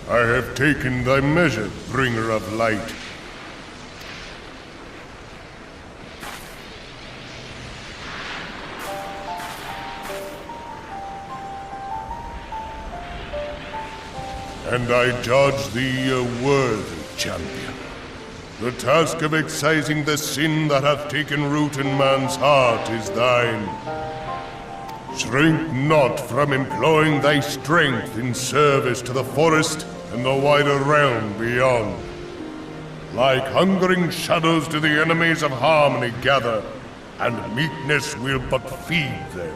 I have taken thy measure, bringer of light. And I judge thee a worthy champion. The task of excising the sin that hath taken root in man's heart is thine. Shrink not from employing thy strength in service to the forest and the wider realm beyond. Like hungering shadows do the enemies of harmony gather, and meekness will but feed them.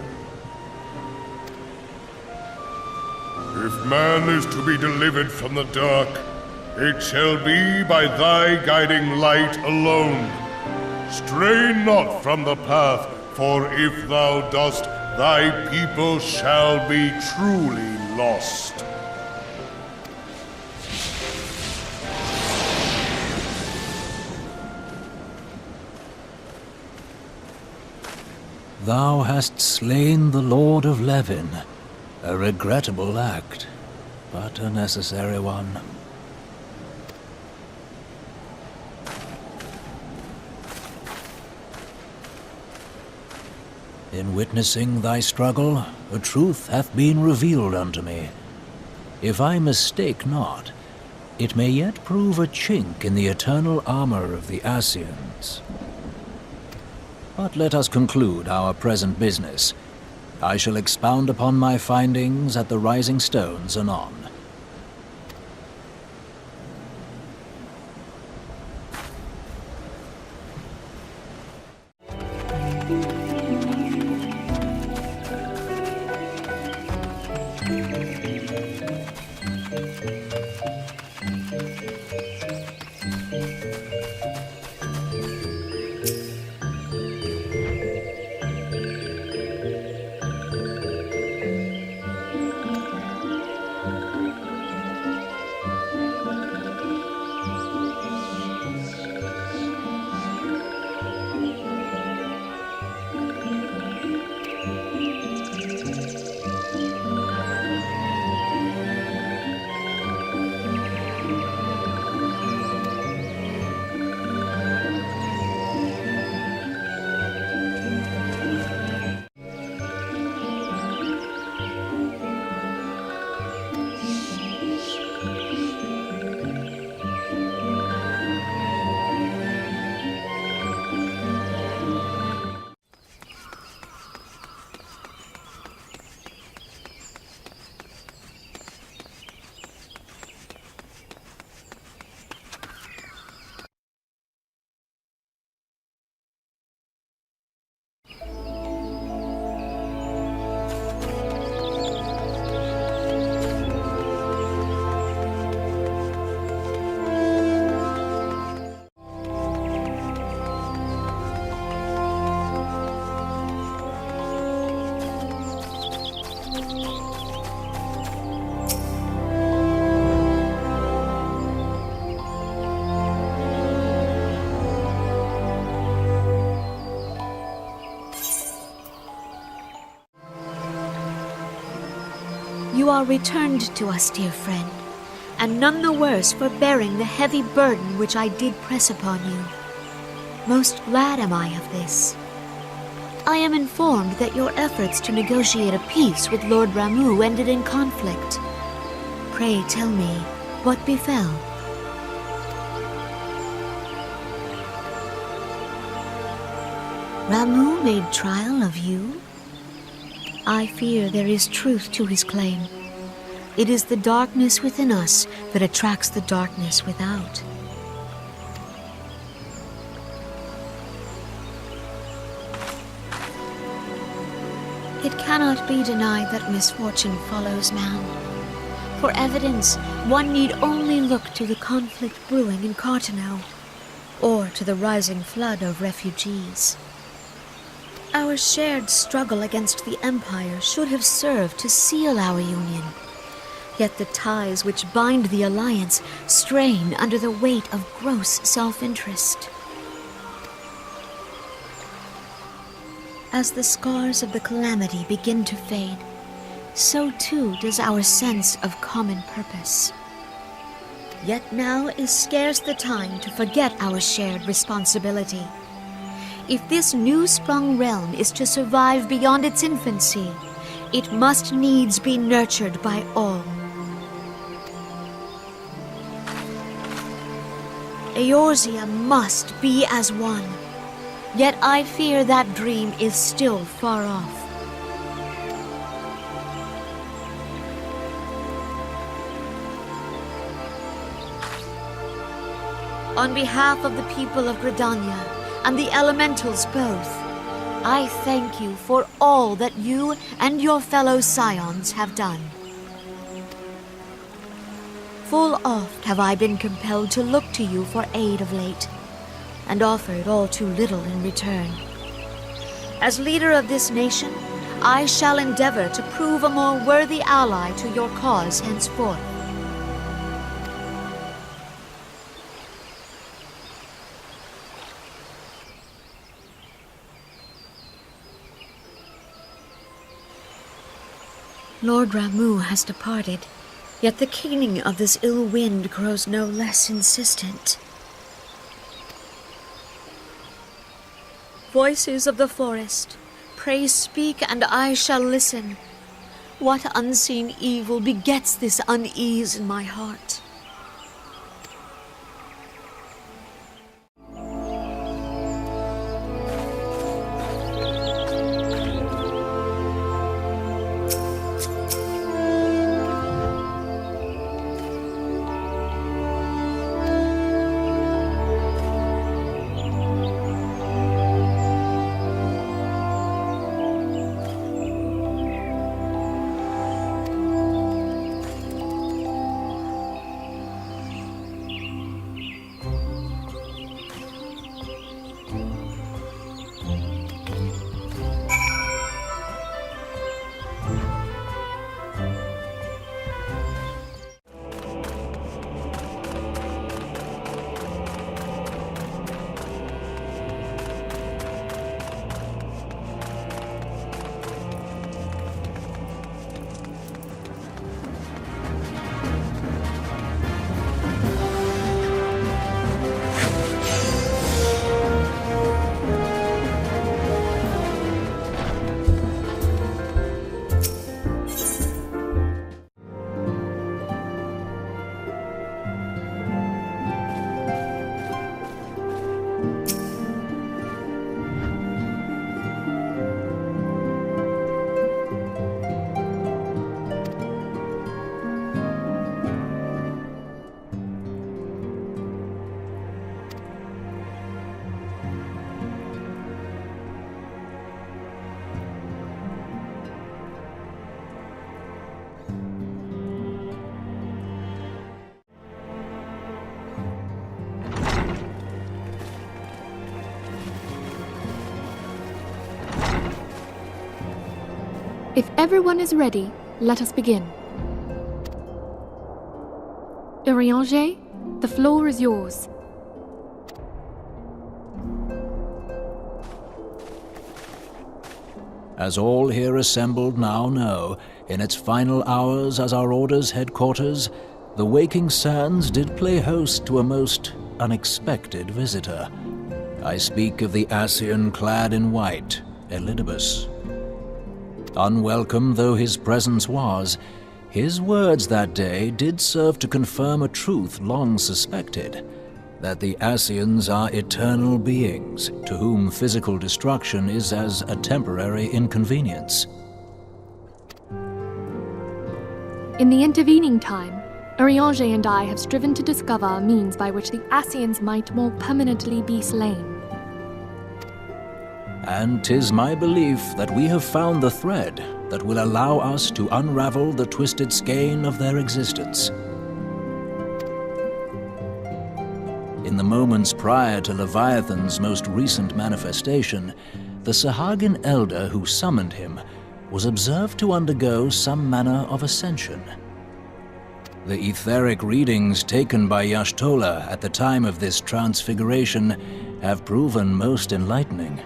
If man is to be delivered from the dark, it shall be by thy guiding light alone. Stray not from the path, for if thou dost, thy people shall be truly lost. Thou hast slain the Lord of Levin. A regrettable act, but a necessary one. In witnessing thy struggle, a truth hath been revealed unto me. If I mistake not, it may yet prove a chink in the eternal armor of the Ascians. But let us conclude our present business. I shall expound upon my findings at the Rising Stones anon. You are returned to us, dear friend, and none the worse for bearing the heavy burden which I did press upon you. Most glad am I of this. I am informed that your efforts to negotiate a peace with Lord Ramuh ended in conflict. Pray tell me, what befell? Ramuh made trial of you? I fear there is truth to his claim. It is the darkness within us that attracts the darkness without. It cannot be denied that misfortune follows man. For evidence, one need only look to the conflict brewing in Cartano, or to the rising flood of refugees. Our shared struggle against the Empire should have served to seal our union. Yet the ties which bind the alliance strain under the weight of gross self-interest. As the scars of the calamity begin to fade, so too does our sense of common purpose. Yet now is scarce the time to forget our shared responsibility. If this new-sprung realm is to survive beyond its infancy, it must needs be nurtured by all. Eorzea must be as one. Yet I fear that dream is still far off. On behalf of the people of Gridania and the elementals both, I thank you for all that you and your fellow scions have done. Full oft have I been compelled to look to you for aid of late, and offered all too little in return. As leader of this nation, I shall endeavor to prove a more worthy ally to your cause henceforth. Lord Ramuh has departed, yet the keening of this ill wind grows no less insistent. Voices of the forest, pray speak and I shall listen. What unseen evil begets this unease in my heart? If everyone is ready, let us begin. Eorzea, the floor is yours. As all here assembled now know, in its final hours as our Order's headquarters, the waking sands did play host to a most unexpected visitor. I speak of the Ascian clad in white, Elidibus. Unwelcome though his presence was, his words that day did serve to confirm a truth long suspected, that the Ascians are eternal beings, to whom physical destruction is as a temporary inconvenience. In the intervening time, Eorzea and I have striven to discover a means by which the Ascians might more permanently be slain. And 'tis my belief that we have found the thread that will allow us to unravel the twisted skein of their existence. In the moments prior to Leviathan's most recent manifestation, the Sahagin elder who summoned him was observed to undergo some manner of ascension. The etheric readings taken by Y'shtola at the time of this transfiguration have proven most enlightening.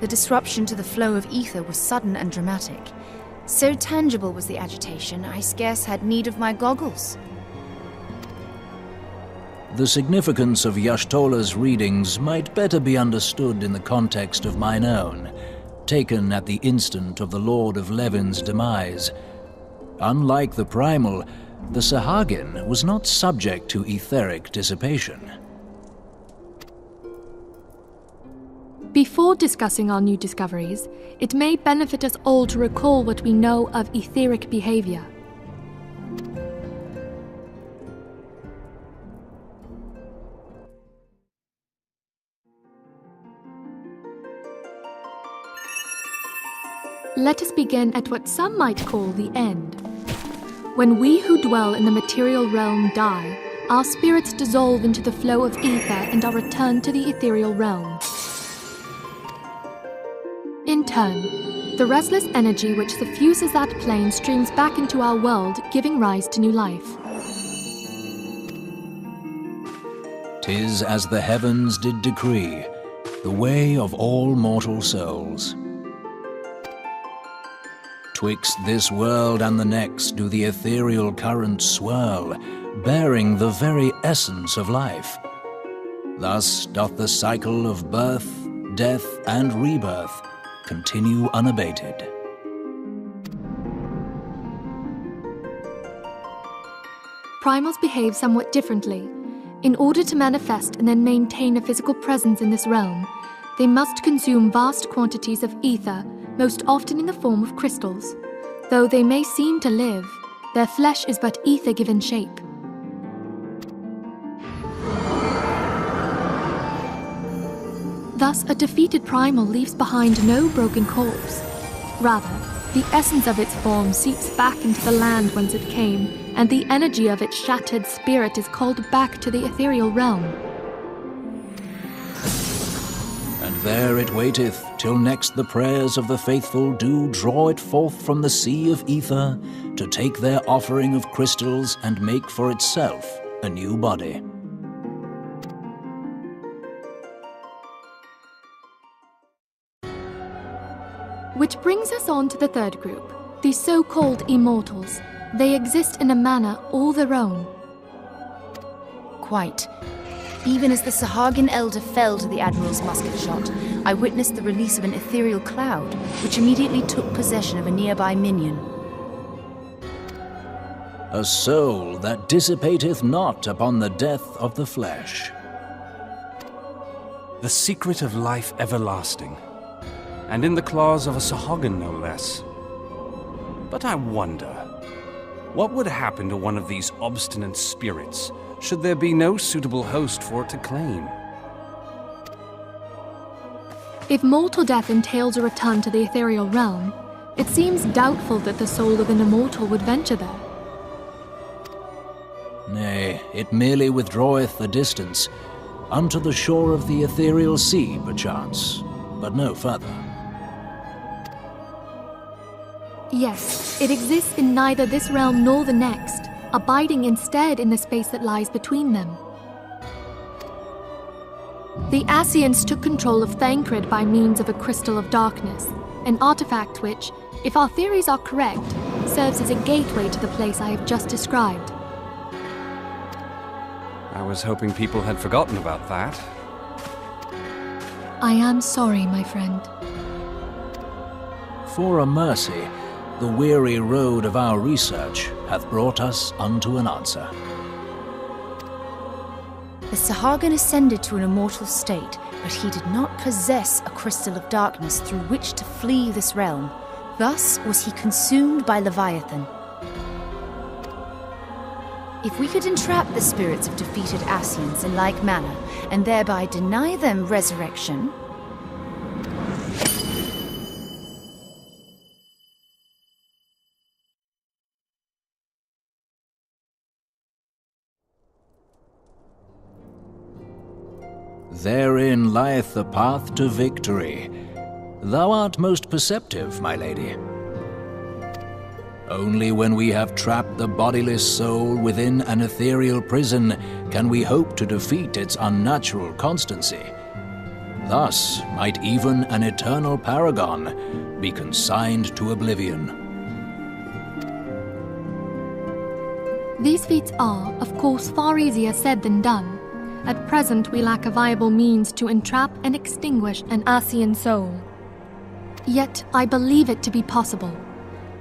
The disruption to the flow of ether was sudden and dramatic. So tangible was the agitation, I scarce had need of my goggles. The significance of Y'shtola's readings might better be understood in the context of mine own, taken at the instant of the Lord of Levin's demise. Unlike the Primal, the Sahagin was not subject to etheric dissipation. Before discussing our new discoveries, it may benefit us all to recall what we know of etheric behavior. Let us begin at what some might call the end. When we who dwell in the material realm die, our spirits dissolve into the flow of ether and are returned to the ethereal realm. In turn, the restless energy which suffuses that plane streams back into our world, giving rise to new life. 'Tis as the heavens did decree, the way of all mortal souls. Twixt this world and the next do the ethereal currents swirl, bearing the very essence of life. Thus doth the cycle of birth, death, and rebirth continue unabated. Primals behave somewhat differently. In order to manifest and then maintain a physical presence in this realm, they must consume vast quantities of ether, most often in the form of crystals. Though they may seem to live, their flesh is but ether given shape. Thus, a defeated primal leaves behind no broken corpse. Rather, the essence of its form seeps back into the land whence it came, and the energy of its shattered spirit is called back to the ethereal realm. And there it waiteth, till next the prayers of the faithful do draw it forth from the sea of ether, to take their offering of crystals and make for itself a new body. Which brings us on to the third group, the so-called immortals. They exist in a manner all their own. Quite. Even as the Sahagin elder fell to the Admiral's musket shot, I witnessed the release of an ethereal cloud, which immediately took possession of a nearby minion. A soul that dissipateth not upon the death of the flesh. The secret of life everlasting, and in the claws of a Sahagin no less. But I wonder, what would happen to one of these obstinate spirits should there be no suitable host for it to claim? If mortal death entails a return to the ethereal realm, it seems doubtful that the soul of an immortal would venture there. Nay, it merely withdraweth a distance, unto the shore of the ethereal sea, perchance, but no further. Yes, it exists in neither this realm nor the next, abiding instead in the space that lies between them. The Ascians took control of Thancred by means of a crystal of darkness, an artifact which, if our theories are correct, serves as a gateway to the place I have just described. I was hoping people had forgotten about that. I am sorry, my friend. For a mercy, the weary road of our research hath brought us unto an answer. The Sahagin ascended to an immortal state, but he did not possess a crystal of darkness through which to flee this realm. Thus was he consumed by Leviathan. If we could entrap the spirits of defeated Ascians in like manner, and thereby deny them resurrection, therein lieth the path to victory. Thou art most perceptive, my lady. Only when we have trapped the bodiless soul within an ethereal prison can we hope to defeat its unnatural constancy. Thus might even an eternal paragon be consigned to oblivion. These feats are, of course, far easier said than done. At present, we lack a viable means to entrap and extinguish an Ascian soul. Yet, I believe it to be possible.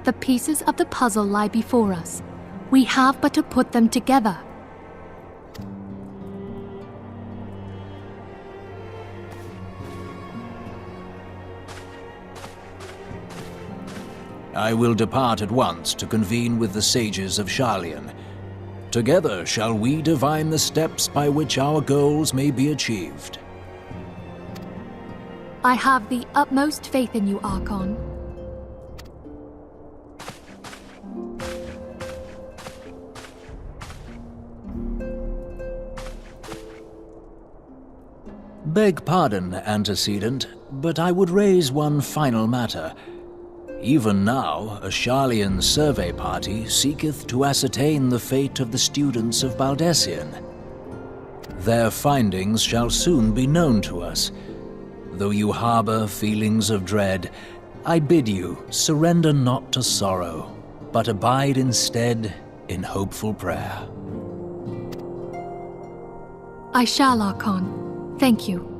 The pieces of the puzzle lie before us. We have but to put them together. I will depart at once to convene with the sages of Sharlayan. Together shall we divine the steps by which our goals may be achieved. I have the utmost faith in you, Archon. Beg pardon, antecedent, but I would raise one final matter. Even now, a Sharlayan survey party seeketh to ascertain the fate of the students of Baldessian. Their findings shall soon be known to us. Though you harbor feelings of dread, I bid you surrender not to sorrow, but abide instead in hopeful prayer. I shall, Archon. Thank you.